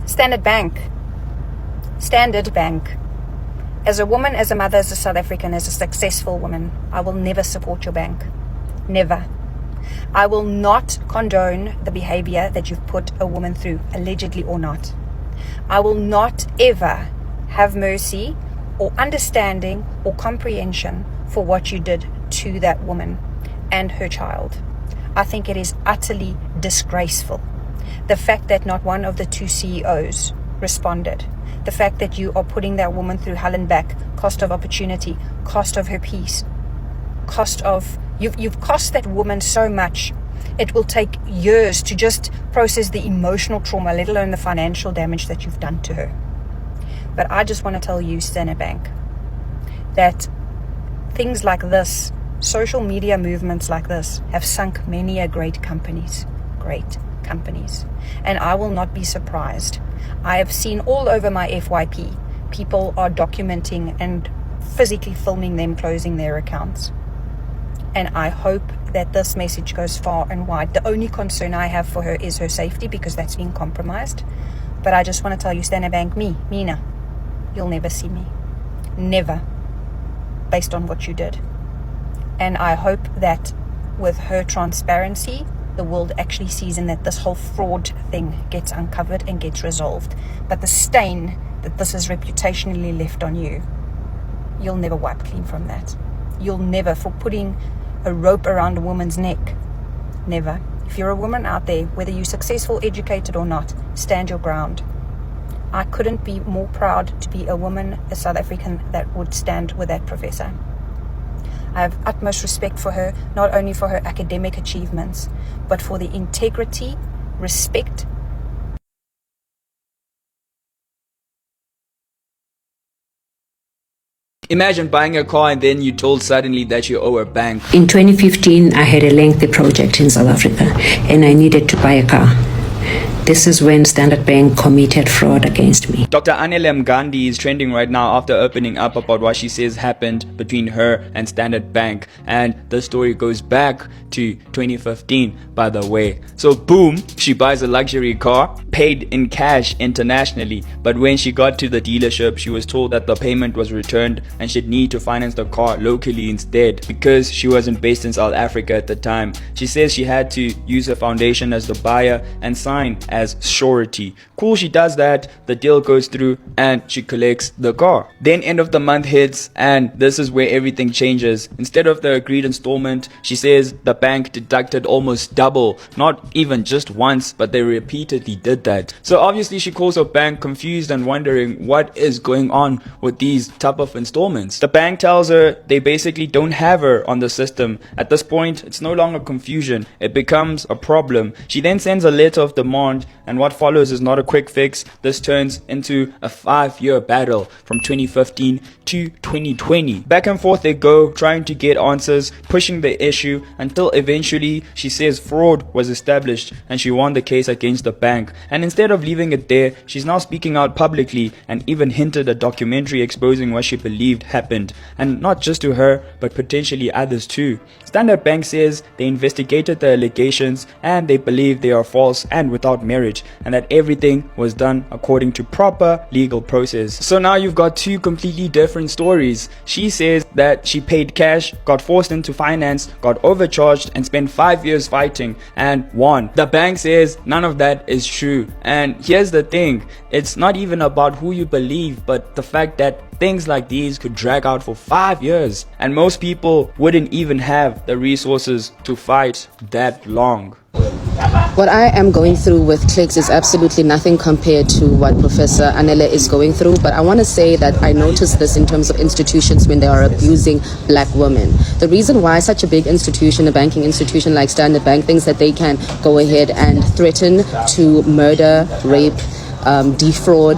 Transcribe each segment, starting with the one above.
Standard Bank. As a woman, as a mother, as a South African, as a successful woman, I will never support your bank. Never. I will not condone the behavior that you've put a woman through, allegedly or not. I will not ever have mercy or understanding or comprehension for what you did to that woman and her child. I think it is utterly disgraceful. The fact that not one of the two CEOs responded. The fact that you are putting that woman through hell and back, cost of opportunity, cost of her peace, you've cost that woman so much. It will take years to just process the emotional trauma, let alone the financial damage that you've done to her. But I just want to tell you, Standard Bank, that things like this, social media movements like this, have sunk many a great companies. And I will not be surprised. I have seen all over my FYP, people are documenting and physically filming them closing their accounts. And I hope that this message goes far and wide. The only concern I have for her is her safety, because that's been compromised. But I just want to tell you, Standard Bank, Mina, you'll never see me. Never. Based on what you did. And I hope that with her transparency, the world actually sees in that this whole fraud thing gets uncovered and gets resolved. But the stain that this has reputationally left on you, you'll never wipe clean from that. You'll never, for putting a rope around a woman's neck. Never. If you're a woman out there, whether you're successful, educated or not, stand your ground. I couldn't be more proud to be a woman, a South African, that would stand with that professor. I have utmost respect for her, not only for her academic achievements, but for the integrity, respect. Imagine buying a car and then you're told suddenly that you owe a bank. In 2015, I had a lengthy project in South Africa and I needed to buy a car. This is when Standard Bank committed fraud against me. Dr. Anele Mngadi is trending right now after opening up about what she says happened between her and Standard Bank. And the story goes back to 2015, by the way. So boom, she buys a luxury car, paid in cash internationally. But when she got to the dealership, she was told that the payment was returned and she'd need to finance the car locally instead, because she wasn't based in South Africa at the time. She says she had to use her foundation as the buyer and sign as surety. Cool, she does that, the deal goes through and she collects the car. Then end of the month hits and this is where everything changes. Instead of the agreed installment, she says the bank deducted almost double. Not even just once, but they repeatedly did that. So obviously she calls her bank confused and wondering what is going on with these type of installments. The bank tells her they basically don't have her on the system. At this point, it's no longer confusion, it becomes a problem. She then sends a letter of demand, and what follows is not a quick fix. This turns into a 5-year battle from 2015 to 2020. Back and forth they go, trying to get answers, pushing the issue, until eventually she says fraud was established and she won the case against the bank. And instead of leaving it there, she's now speaking out publicly and even hinted a documentary exposing what she believed happened, and not just to her but potentially others too. Standard Bank says they investigated the allegations and they believe they are false and without merit, and that everything was done according to proper legal process. So now you've got two completely different stories. She says that she paid cash, got forced into finance, got overcharged and spent 5 years fighting and won. The bank says none of that is true. And here's the thing, it's not even about who you believe, but the fact that things like these could drag out for 5 years, and most people wouldn't even have the resources to fight that long. What I am going through with clicks is absolutely nothing compared to what Professor Anele is going through, but I want to say that I noticed this in terms of institutions when they are abusing black women. The reason why such a big institution, a banking institution like Standard Bank, thinks that they can go ahead and threaten to murder, rape, defraud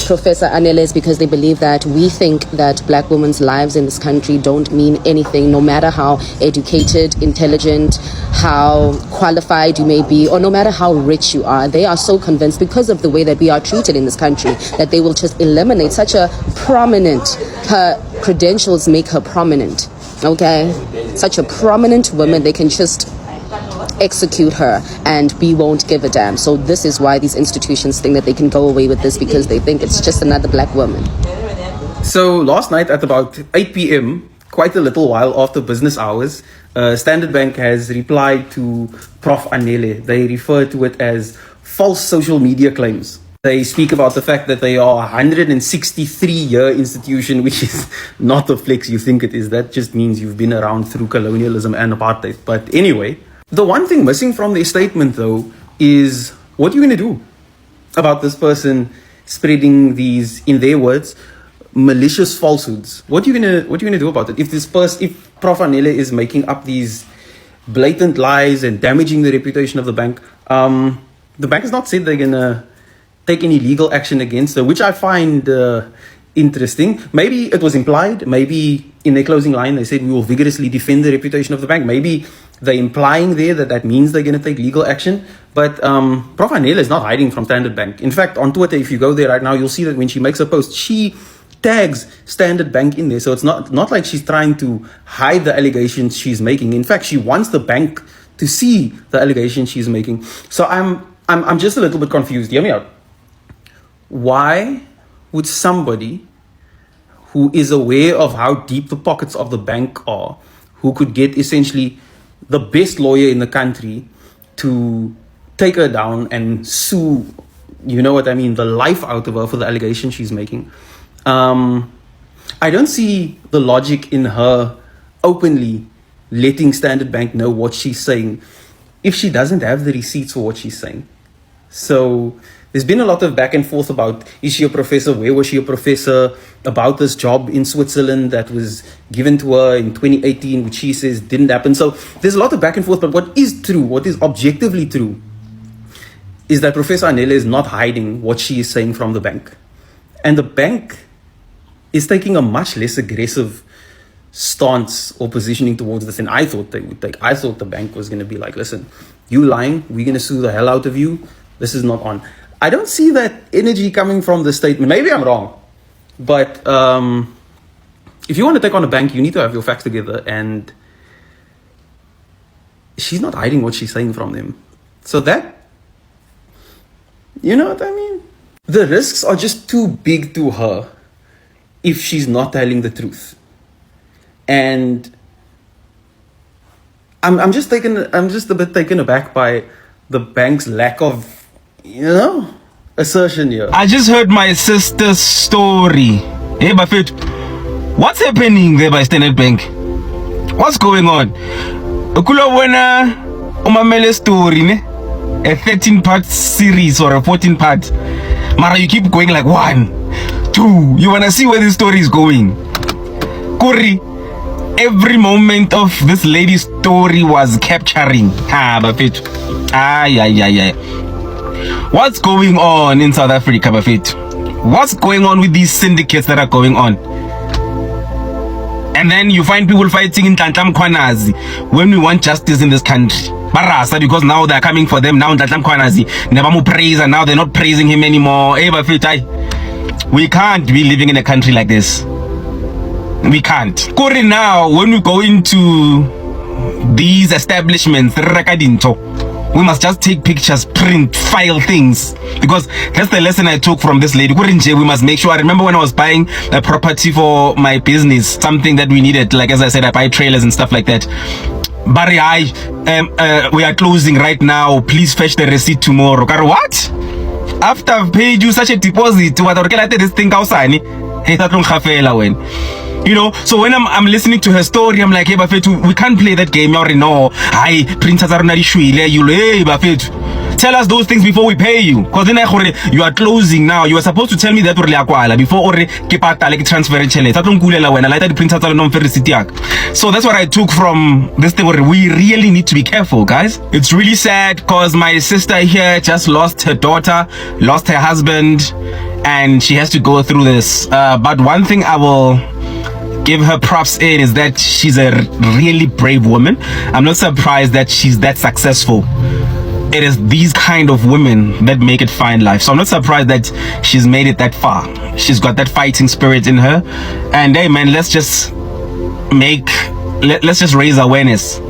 Professor Anele is because they believe that we think that black women's lives in this country don't mean anything, no matter how educated, intelligent, how qualified you may be, or no matter how rich you are. They are so convinced, because of the way that we are treated in this country, that they will just eliminate such a prominent, her credentials make her prominent, okay? Such a prominent woman, they can just execute her, and we won't give a damn. So this is why these institutions think that they can go away with this, because they think it's just another black woman. So last night at about 8 p.m., quite a little while after business hours, Standard Bank has replied to Prof. Anele. They refer to it as false social media claims. They speak about the fact that they are a 163-year institution, which is not the flex you think it is. That just means you've been around through colonialism and apartheid. But anyway, the one thing missing from their statement, though, is what you're going to do about this person spreading these, in their words, malicious falsehoods. What are you gonna do about it? If Prof. Anele is making up these blatant lies and damaging the reputation of the bank has not said they're gonna take any legal action against her, which I find interesting. Maybe it was implied. Maybe in their closing line they said we will vigorously defend the reputation of the bank. Maybe they're implying there that means they're going to take legal action. But Prof. Anele is not hiding from Standard Bank. In fact, on Twitter, if you go there right now, you'll see that when she makes a post, she tags Standard Bank in there. So it's not like she's trying to hide the allegations she's making. In fact, she wants the bank to see the allegations she's making. So I'm just a little bit confused. Hear me out. Why would somebody who is aware of how deep the pockets of the bank are, who could get essentially the best lawyer in the country to take her down and sue, you know what I mean, the life out of her for the allegation she's making, I don't see the logic in her openly letting Standard Bank know what she's saying if she doesn't have the receipts for what she's saying. So there's been a lot of back and forth about, is she a professor? Where was she a professor? About this job in Switzerland that was given to her in 2018, which she says didn't happen. So there's a lot of back and forth. But what is true, what is objectively true, is that Professor Anele is not hiding what she is saying from the bank. And the bank is taking a much less aggressive stance or positioning towards this than I thought they would take. I thought the bank was going to be like, listen, you lying, we're going to sue the hell out of you. This is not on. I don't see that energy coming from the statement. Maybe I'm wrong. But if you want to take on a bank, you need to have your facts together. And she's not hiding what she's saying from them. So that, you know what I mean? The risks are just too big to her if she's not telling the truth. And I'm just a bit taken aback by the bank's lack of, assertion here. I just heard my sister's story. Hey, Buffett, what's happening there by Standard Bank? What's going on? Umamele story, ne? A 13-part series or a 14-part. Mara, you keep going like 1, 2. You wanna see where this story is going? Kuri, every moment of this lady's story was capturing. Buffett. What's going on in South Africa, Buffett? What's going on with these syndicates that are going on? And then you find people fighting in Ntantlam Khwanazi when we want justice in this country. Barasa, because now they're coming for them. Now Ntantlam Khwanazi never more praise, and now they're not praising him anymore. Hey, Buffett, we can't be living in a country like this. We can't. Kuri, now when we go into these establishments, we must just take pictures, print, file things, because that's the lesson I took from this lady. We must make sure. I remember when I was buying a property for my business, something that we needed, like as I said, I buy trailers and stuff like that. Barry, we are closing right now, please fetch the receipt tomorrow. What? After I've paid you such a deposit, what this thing outside? So when I'm listening to her story, I'm like, hey, Bafetu, we can't play that game. You already know. Hi, Princess Arunari Shuile, hey, Bafetu, tell us those things before we pay you. Because then you are closing now. You were supposed to tell me that before transfer So that's what I took from this thing. We really need to be careful, guys. It's really sad because my sister here just lost her daughter, lost her husband, and she has to go through this. But one thing I will give her props in is that she's a really brave woman. I'm not surprised that she's that successful. It is these kind of women that make it fine life. So I'm not surprised that she's made it that far. She's got that fighting spirit in her. And hey man, let's just raise awareness.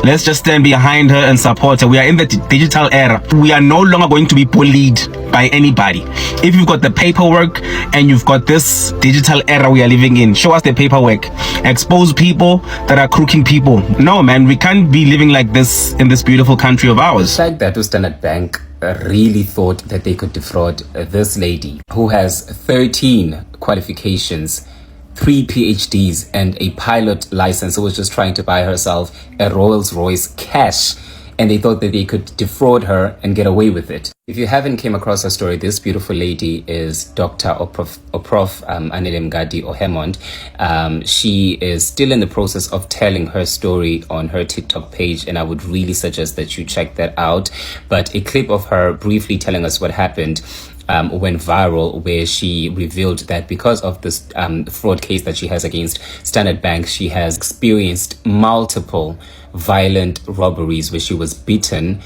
Let's just stand behind her and support her. We are in the digital era. We are no longer going to be bullied by anybody. If you've got the paperwork and you've got this digital era we are living in, show us the paperwork. Expose people that are crooking people. No, man, we can't be living like this in this beautiful country of ours. The fact that Standard Bank really thought that they could defraud this lady who has 13 qualifications, 3 PhDs and a pilot license, who was just trying to buy herself a Rolls-Royce cash, and they thought that they could defraud her and get away with it. If you haven't came across her story, this beautiful lady is Dr. or Prof. Anele Mngadi or Hemond. She is still in the process of telling her story on her TikTok page, and I would really suggest that you check that out. But a clip of her briefly telling us what happened went viral, where she revealed that because of this fraud case that she has against Standard Bank, she has experienced multiple violent robberies where she was beaten,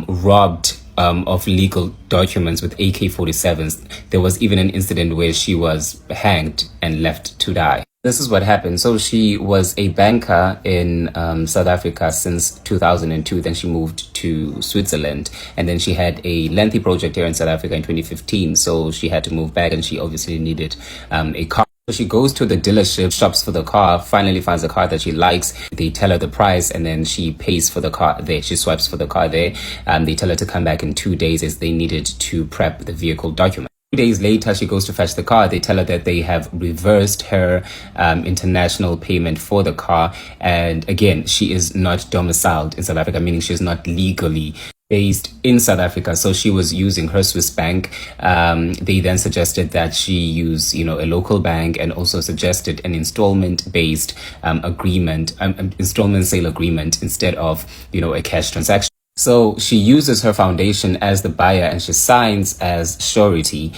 robbed of legal documents with AK-47s. There was even an incident where she was hanged and left to die. This is what happened. So she was a banker in South Africa since 2002. Then she moved to Switzerland, and then she had a lengthy project here in South Africa in 2015. So she had to move back, and she obviously needed a car. So she goes to the dealership, shops for the car, finally finds a car that she likes. They tell her the price, and then she pays for the car there. She swipes for the car there. They tell her to come back in 2 days as they needed to prep the vehicle document. 2 days later, she goes to fetch the car. They tell her that they have reversed her international payment for the car. And again, she is not domiciled in South Africa, meaning she is not legally based in South Africa. So she was using her Swiss bank. They then suggested that she use, a local bank, and also suggested an installment-based agreement, installment sale agreement instead of, a cash transaction. So she uses her foundation as the buyer, and she signs as surety.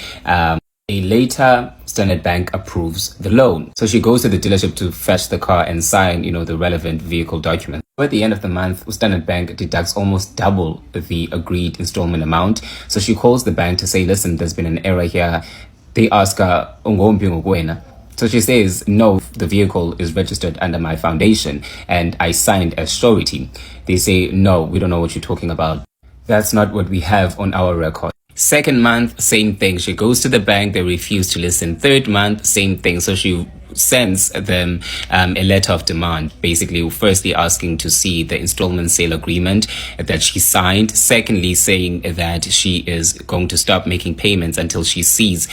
Later, Standard Bank approves the loan. So she goes to the dealership to fetch the car and sign, the relevant vehicle document. At the end of the month, Standard Bank deducts almost double the agreed installment amount. So she calls the bank to say, listen, there's been an error here. They ask her, so she says, no, the vehicle is registered under my foundation and I signed as surety. They say, no, we don't know what you're talking about. That's not what we have on our record. Second month, same thing. She goes to the bank, they refuse to listen. Third month, same thing. So she sends them a letter of demand, basically firstly asking to see the installment sale agreement that she signed, secondly saying that she is going to stop making payments until she sees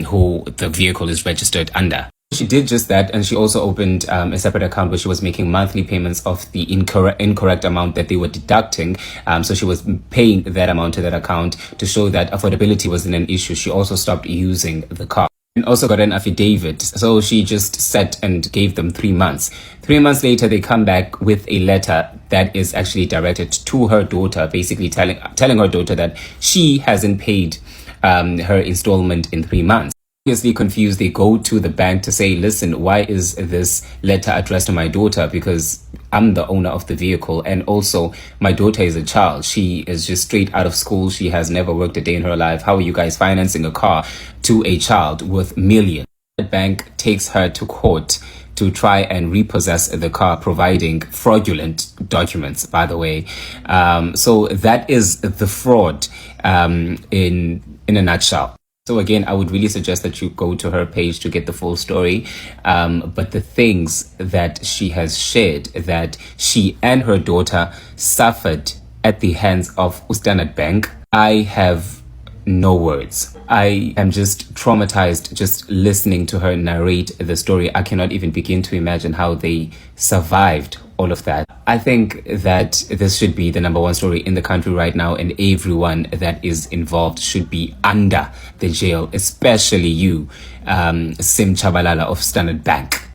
who the vehicle is registered under. She did just that, and she also opened a separate account where she was making monthly payments of the incorrect amount that they were deducting. So she was paying that amount to that account to show that affordability wasn't an issue. She also stopped using the car and also got an affidavit. So she just sat and gave them 3 months. 3 months later, they come back with a letter that is actually directed to her daughter, basically telling her daughter that she hasn't paid her installment in 3 months. Obviously confused, they go to the bank to say, listen, why is this letter addressed to my daughter? Because I'm the owner of the vehicle, and also my daughter is a child. She is just straight out of school. She has never worked a day in her life. How are you guys financing a car to a child worth millions? The bank takes her to court to try and repossess the car, providing fraudulent documents, by the way. So that is the fraud in a nutshell. So again, I would really suggest that you go to her page to get the full story. But the things that she has shared, that she and her daughter suffered at the hands of Standard Bank, I have no words. I am just traumatized just listening to her narrate the story. I cannot even begin to imagine how they survived all of that. I think that this should be the #1 story in the country right now, and everyone that is involved should be under the jail, especially you, Sim Chabalala of Standard Bank.